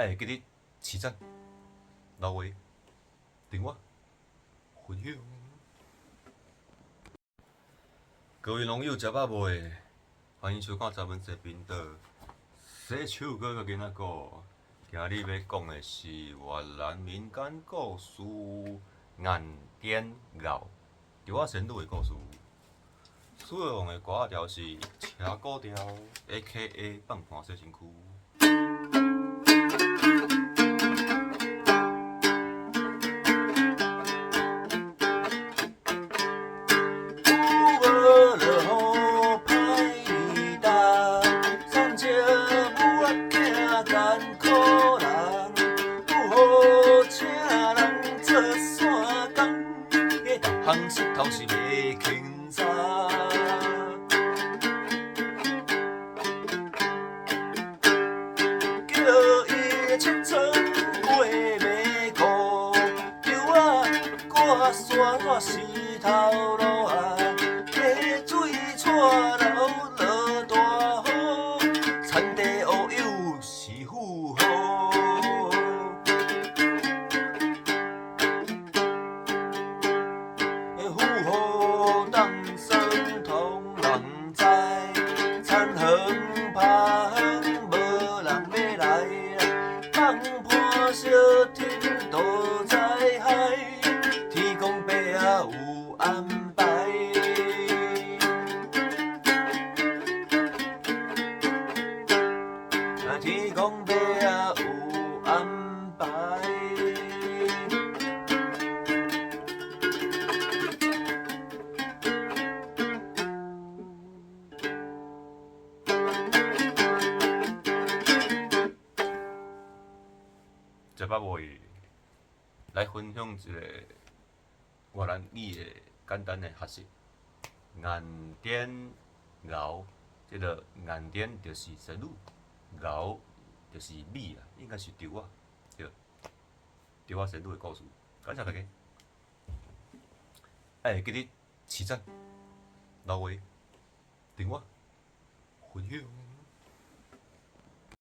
哎，给你起赞，老位电话分享。各位网友，食饱未？欢迎收看咱们这频道。洗手哥甲囡仔讲，今日要讲的是越南民间故事《雁点熬》，伫我先女的故事。使用的歌调是车鼓调 ，A.K.A. 放盘小身躯。行石头是袂轻松，叫伊青春过袂顾，叫我过山石头路啊，溪水带流落大雨，田地乌有是富豪。小天都在海，天公伯仔有安排。天公伯仔有安排。食饱未？来分享一个越南语的简单的学习。雁点熬，这个雁点就是神女，熬就是米啦，应该是稻啊，对。稻啊神女的故事，感谢大家。哎，记得起赞、留言、电话、分享。